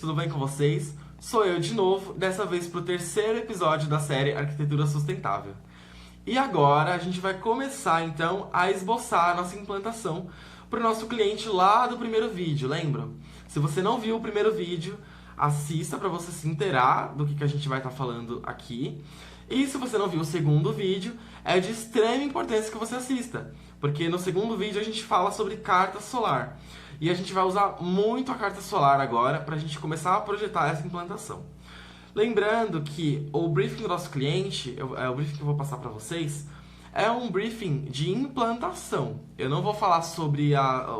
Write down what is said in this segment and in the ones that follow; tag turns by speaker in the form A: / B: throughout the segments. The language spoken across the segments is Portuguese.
A: tudo bem com vocês? Sou eu de novo, dessa vez para o terceiro episódio da série Arquitetura Sustentável. E agora a gente vai começar então a esboçar a nossa implantação para o nosso cliente lá do primeiro vídeo, lembram? Se você não viu o primeiro vídeo, assista para você se inteirar do que a gente vai estar falando aqui. E se você não viu o segundo vídeo, é de extrema importância que você assista, porque no segundo vídeo a gente fala sobre carta solar. E a gente vai usar muito a carta solar agora para a gente começar a projetar essa implantação. Lembrando que o briefing do nosso cliente, o briefing que eu vou passar para vocês, é um briefing de implantação. Eu não vou falar sobre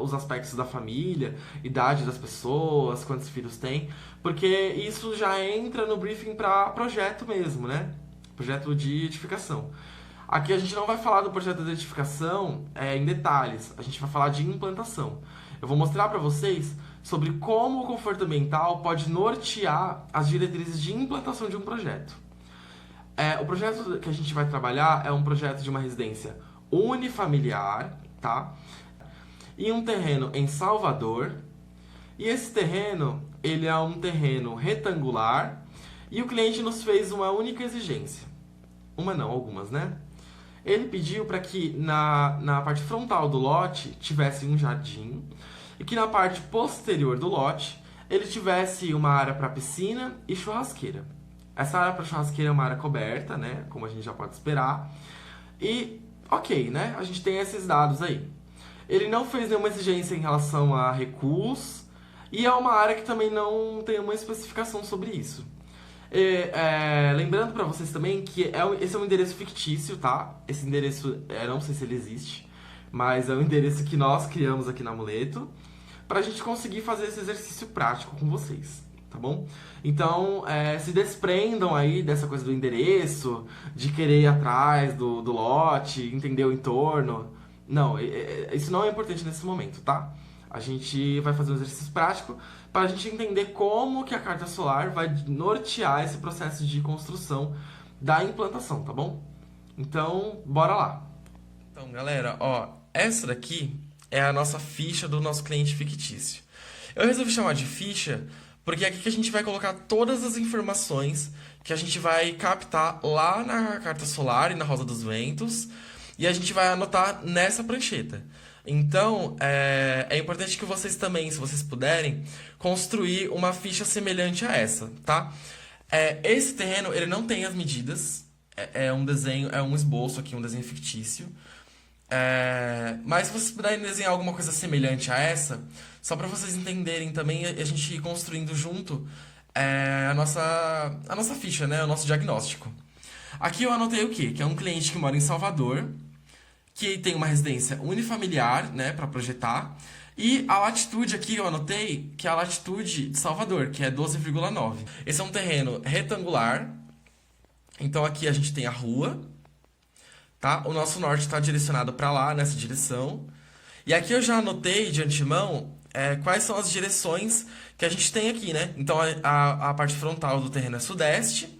A: os aspectos da família, idade das pessoas, quantos filhos tem, porque isso já entra no briefing para projeto mesmo, né? Projeto de edificação. Aqui a gente não vai falar do projeto de edificação em detalhes, a gente vai falar de implantação. Eu vou mostrar para vocês sobre como o conforto ambiental pode nortear as diretrizes de implantação de um projeto. O projeto que a gente vai trabalhar é um projeto de uma residência unifamiliar, tá? E um terreno em Salvador. E esse terreno, ele é um terreno retangular e o cliente nos fez uma única exigência. Uma não, algumas, né? Ele pediu para que na parte frontal do lote tivesse um jardim e que na parte posterior do lote ele tivesse uma área para piscina e churrasqueira. Essa área para churrasqueira é uma área coberta, né? Como a gente já pode esperar. E, ok, né? A gente tem esses dados aí. Ele não fez nenhuma exigência em relação a recuos e é uma área que também não tem uma especificação sobre isso. Lembrando para vocês também que esse é um endereço fictício, tá? Esse endereço, não sei se ele existe, mas é um endereço que nós criamos aqui na Amuleto pra gente conseguir fazer esse exercício prático com vocês, tá bom? Então, se desprendam aí dessa coisa do endereço, de querer ir atrás do lote, entender o entorno. Não, isso não é importante nesse momento, tá? A gente vai fazer um exercício prático para a gente entender como que a carta solar vai nortear esse processo de construção da implantação, tá bom? Então, bora lá. Então, galera, ó, essa daqui é a nossa ficha do nosso cliente fictício. Eu resolvi chamar de ficha porque é aqui que a gente vai colocar todas as informações que a gente vai captar lá na carta solar e na Rosa dos Ventos e a gente vai anotar nessa prancheta. Então, é importante que vocês também, se vocês puderem, construir uma ficha semelhante a essa, tá? Esse terreno, ele não tem as medidas, é um desenho, é um esboço aqui, um desenho fictício. Mas se vocês puderem desenhar alguma coisa semelhante a essa, só para vocês entenderem também, a gente ir construindo junto a nossa ficha, né? O nosso diagnóstico. Aqui eu anotei o quê? Que é um cliente que mora em Salvador, que tem uma residência unifamiliar, né, para projetar. E a latitude aqui eu anotei que é a latitude de Salvador, que é 12,9. Esse é um terreno retangular. Então aqui a gente tem a rua, tá? O nosso norte está direcionado para lá, nessa direção. E aqui eu já anotei de antemão quais são as direções que a gente tem aqui, né? Então a parte frontal do terreno é sudeste.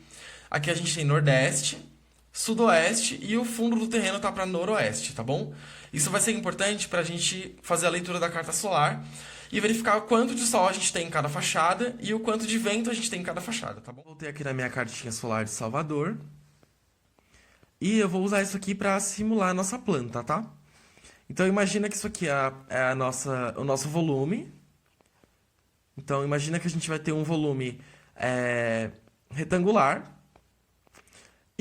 A: Aqui a gente tem nordeste, sudoeste e o fundo do terreno tá para noroeste, tá bom? Isso vai ser importante para a gente fazer a leitura da carta solar e verificar o quanto de sol a gente tem em cada fachada e o quanto de vento a gente tem em cada fachada, tá bom? Voltei aqui na minha cartinha solar de Salvador e eu vou usar isso aqui para simular a nossa planta, tá? Então imagina que isso aqui é o nosso volume. Então imagina que a gente vai ter um volume retangular.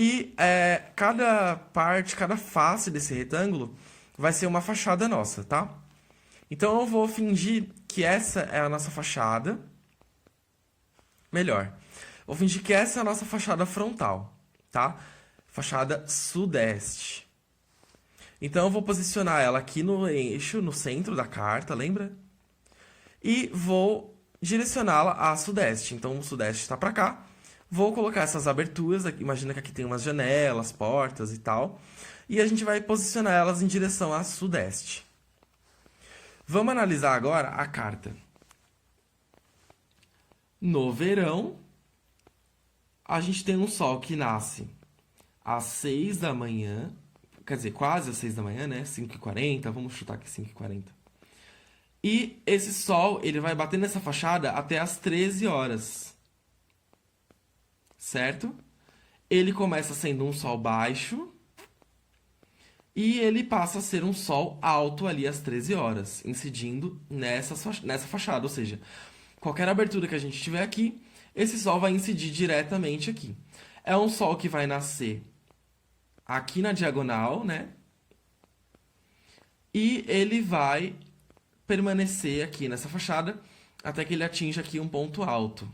A: E cada parte, cada face desse retângulo vai ser uma fachada nossa, tá? Então eu vou fingir que essa é a nossa fachada. Melhor. Vou fingir que essa é a nossa fachada frontal, tá? Fachada sudeste. Então eu vou posicionar ela aqui no eixo, no centro da carta, lembra? E vou direcioná-la a sudeste. Então o sudeste está para cá. Vou colocar essas aberturas, imagina que aqui tem umas janelas, portas e tal. E a gente vai posicionar elas em direção a sudeste. Vamos analisar agora a carta. No verão, a gente tem um sol que nasce às 6 da manhã. Quer dizer, quase às 6 da manhã, né? 5h40, vamos chutar aqui 5h40. E esse sol, ele vai bater nessa fachada até as 13 horas, certo? Ele começa sendo um sol baixo e ele passa a ser um sol alto ali às 13 horas, incidindo nessa fachada. Ou seja, qualquer abertura que a gente tiver aqui, esse sol vai incidir diretamente aqui. É um sol que vai nascer aqui na diagonal, né? E ele vai permanecer aqui nessa fachada até que ele atinja aqui um ponto alto,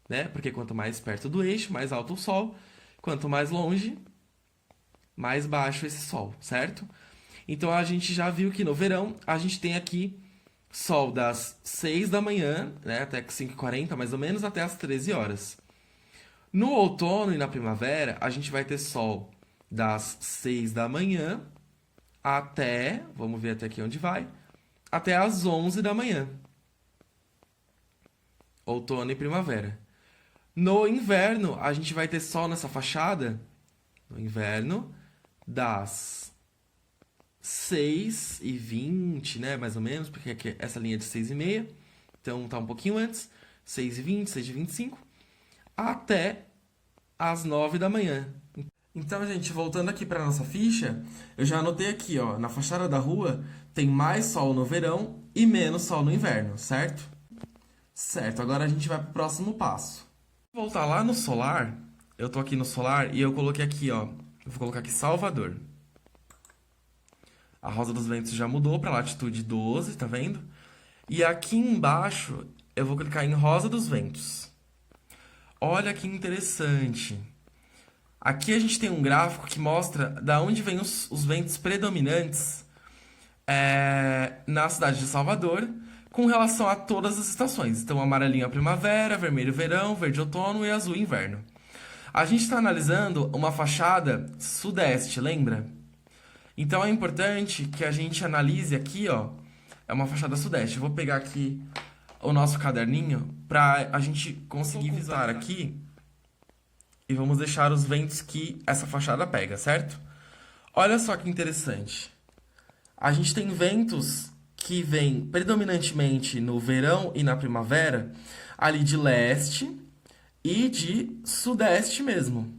A: né? Porque quanto mais perto do eixo, mais alto o sol. Quanto mais longe, mais baixo esse sol, certo? Então a gente já viu que no verão a gente tem aqui sol das 6 da manhã, né, até 5h40 mais ou menos, até as 13 horas. No outono e na primavera, a gente vai ter sol das 6 da manhã até, vamos ver até aqui onde vai, até as 11 da manhã. Outono e primavera. No inverno, a gente vai ter sol nessa fachada, no inverno, das 6h20, né, mais ou menos, porque aqui essa linha é de 6h30, então tá um pouquinho antes, 6h20, 6h25, até as 9 da manhã. Então, gente, voltando aqui para nossa ficha, eu já anotei aqui, ó, na fachada da rua tem mais sol no verão e menos sol no inverno, certo? Certo, agora a gente vai pro próximo passo. Vou voltar lá no solar, eu tô aqui no solar e eu coloquei aqui, ó, eu vou colocar aqui Salvador. A rosa dos ventos já mudou para latitude 12, tá vendo? E aqui embaixo eu vou clicar em rosa dos ventos. Olha que interessante. Aqui a gente tem um gráfico que mostra da onde vêm os ventos predominantes na cidade de Salvador com relação a todas as estações. Então, amarelinho é a primavera, vermelho verão, verde outono e azul inverno. A gente está analisando uma fachada sudeste, lembra? Então é importante que a gente analise aqui, ó, é uma fachada sudeste. Eu vou pegar aqui o nosso caderninho para a gente conseguir visitar aqui e vamos deixar os ventos que essa fachada pega, certo? Olha só que interessante. A gente tem ventos que vêm predominantemente no verão e na primavera, ali de leste e de sudeste mesmo.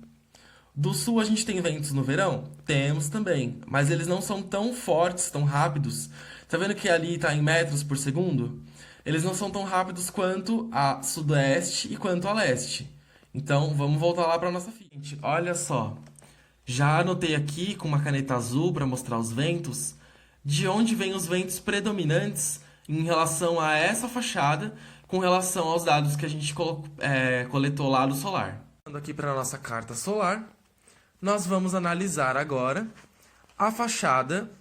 A: Do sul a gente tem ventos no verão? Temos também, mas eles não são tão fortes, tão rápidos. Tá vendo que ali está em metros por segundo? Eles não são tão rápidos quanto a sudeste e quanto a leste. Então, vamos voltar lá para nossa ficha. Olha só, já anotei aqui com uma caneta azul para mostrar os ventos, de onde vêm os ventos predominantes em relação a essa fachada, com relação aos dados que a gente coletou lá do solar. Aqui para a nossa carta solar, nós vamos analisar agora a fachada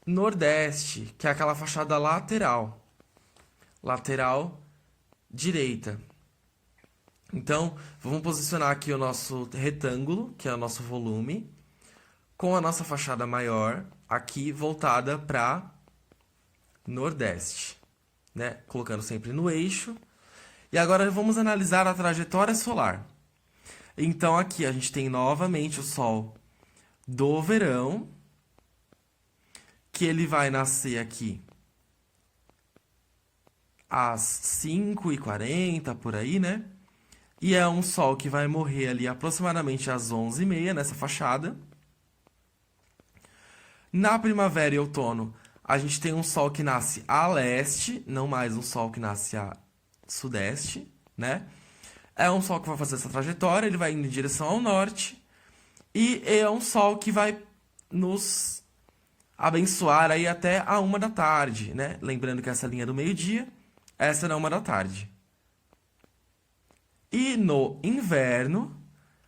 A: nordeste, que é aquela fachada lateral direita. Então, vamos posicionar aqui o nosso retângulo, que é o nosso volume, com a nossa fachada maior aqui voltada para nordeste, né? Colocando sempre no eixo. E agora vamos analisar a trajetória solar. Então, aqui a gente tem novamente o Sol do verão, que ele vai nascer aqui às 5h40, por aí, né? E é um Sol que vai morrer ali aproximadamente às 11h30, nessa fachada. Na primavera e outono, a gente tem um Sol que nasce a leste, não mais um Sol que nasce a sudeste, né? É um Sol que vai fazer essa trajetória, ele vai indo em direção ao norte. E é um Sol que vai nos abençoar aí até a 1 da tarde, né? Lembrando que essa linha é do meio-dia, essa é na 1 da tarde. E no inverno,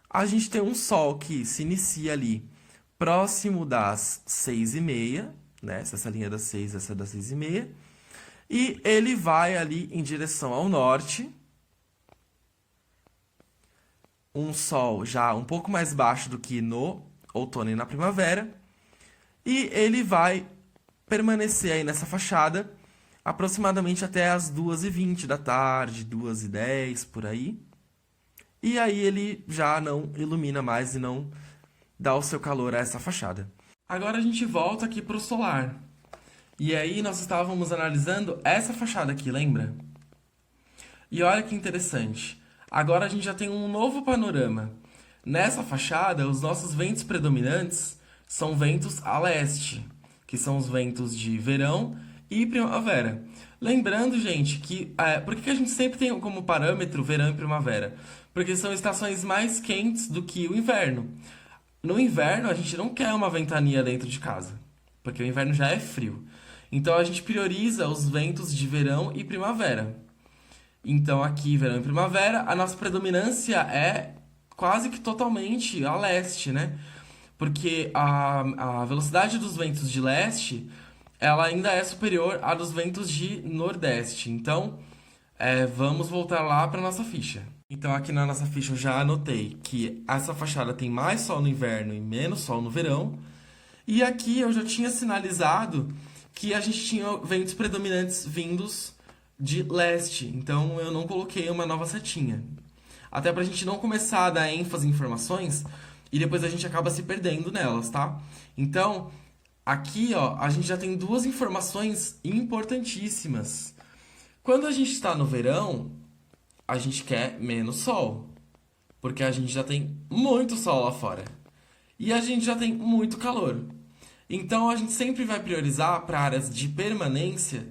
A: a gente tem um Sol que se inicia ali próximo das 6h30, né? Essa linha é das 6, essa é das 6h30. E ele vai ali em direção ao norte. Um Sol já um pouco mais baixo do que no outono e na primavera. E ele vai permanecer aí nessa fachada aproximadamente até as 2h20 da tarde, 2h10, por aí. E aí ele já não ilumina mais e não dá o seu calor a essa fachada. Agora a gente volta aqui para o solar. E aí nós estávamos analisando essa fachada aqui, lembra? E olha que interessante. Agora a gente já tem um novo panorama. Nessa fachada, os nossos ventos predominantes são ventos a leste, que são os ventos de verão e primavera. Lembrando, gente, que por que a gente sempre tem como parâmetro verão e primavera? Porque são estações mais quentes do que o inverno. No inverno, a gente não quer uma ventania dentro de casa, porque o inverno já é frio. Então a gente prioriza os ventos de verão e primavera. Então aqui, verão e primavera, a nossa predominância é quase que totalmente a leste, né? Porque a velocidade dos ventos de leste, ela ainda é superior à dos ventos de nordeste. Então, vamos voltar lá para nossa ficha. Então aqui na nossa ficha eu já anotei que essa fachada tem mais sol no inverno e menos sol no verão. E aqui eu já tinha sinalizado que a gente tinha ventos predominantes vindos de leste. Então eu não coloquei uma nova setinha. Até pra gente não começar a dar ênfase em informações e depois a gente acaba se perdendo nelas, tá? Então, aqui, ó, a gente já tem duas informações importantíssimas. Quando a gente está no verão, a gente quer menos sol, porque a gente já tem muito sol lá fora. E a gente já tem muito calor. Então a gente sempre vai priorizar para áreas de permanência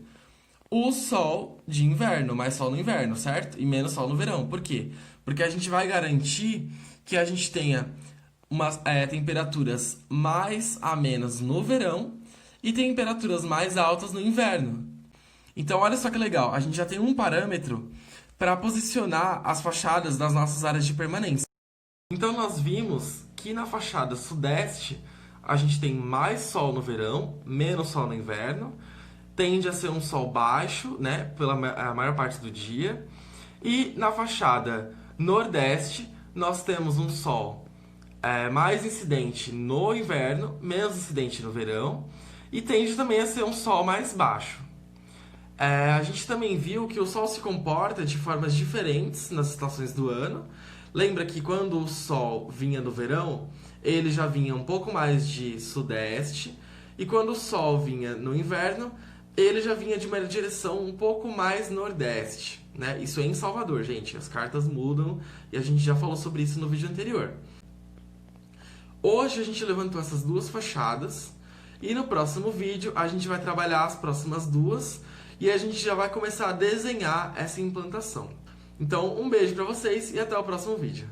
A: o sol de inverno, mais sol no inverno, certo? E menos sol no verão. Por quê? Porque a gente vai garantir que a gente tenha temperaturas mais amenas no verão e temperaturas mais altas no inverno. Então, olha só que legal, a gente já tem um parâmetro para posicionar as fachadas das nossas áreas de permanência. Então, nós vimos que na fachada sudeste a gente tem mais sol no verão, menos sol no inverno, tende a ser um sol baixo, né, pela a maior parte do dia. E na fachada nordeste, nós temos um sol mais incidente no inverno, menos incidente no verão, e tende também a ser um sol mais baixo. A gente também viu que o sol se comporta de formas diferentes nas estações do ano. Lembra que quando o sol vinha no verão, ele já vinha um pouco mais de sudeste, e quando o sol vinha no inverno, ele já vinha de uma direção um pouco mais nordeste, né? Isso é em Salvador, gente. As cartas mudam e a gente já falou sobre isso no vídeo anterior. Hoje a gente levantou essas duas fachadas e no próximo vídeo a gente vai trabalhar as próximas duas e a gente já vai começar a desenhar essa implantação. Então, um beijo pra vocês e até o próximo vídeo.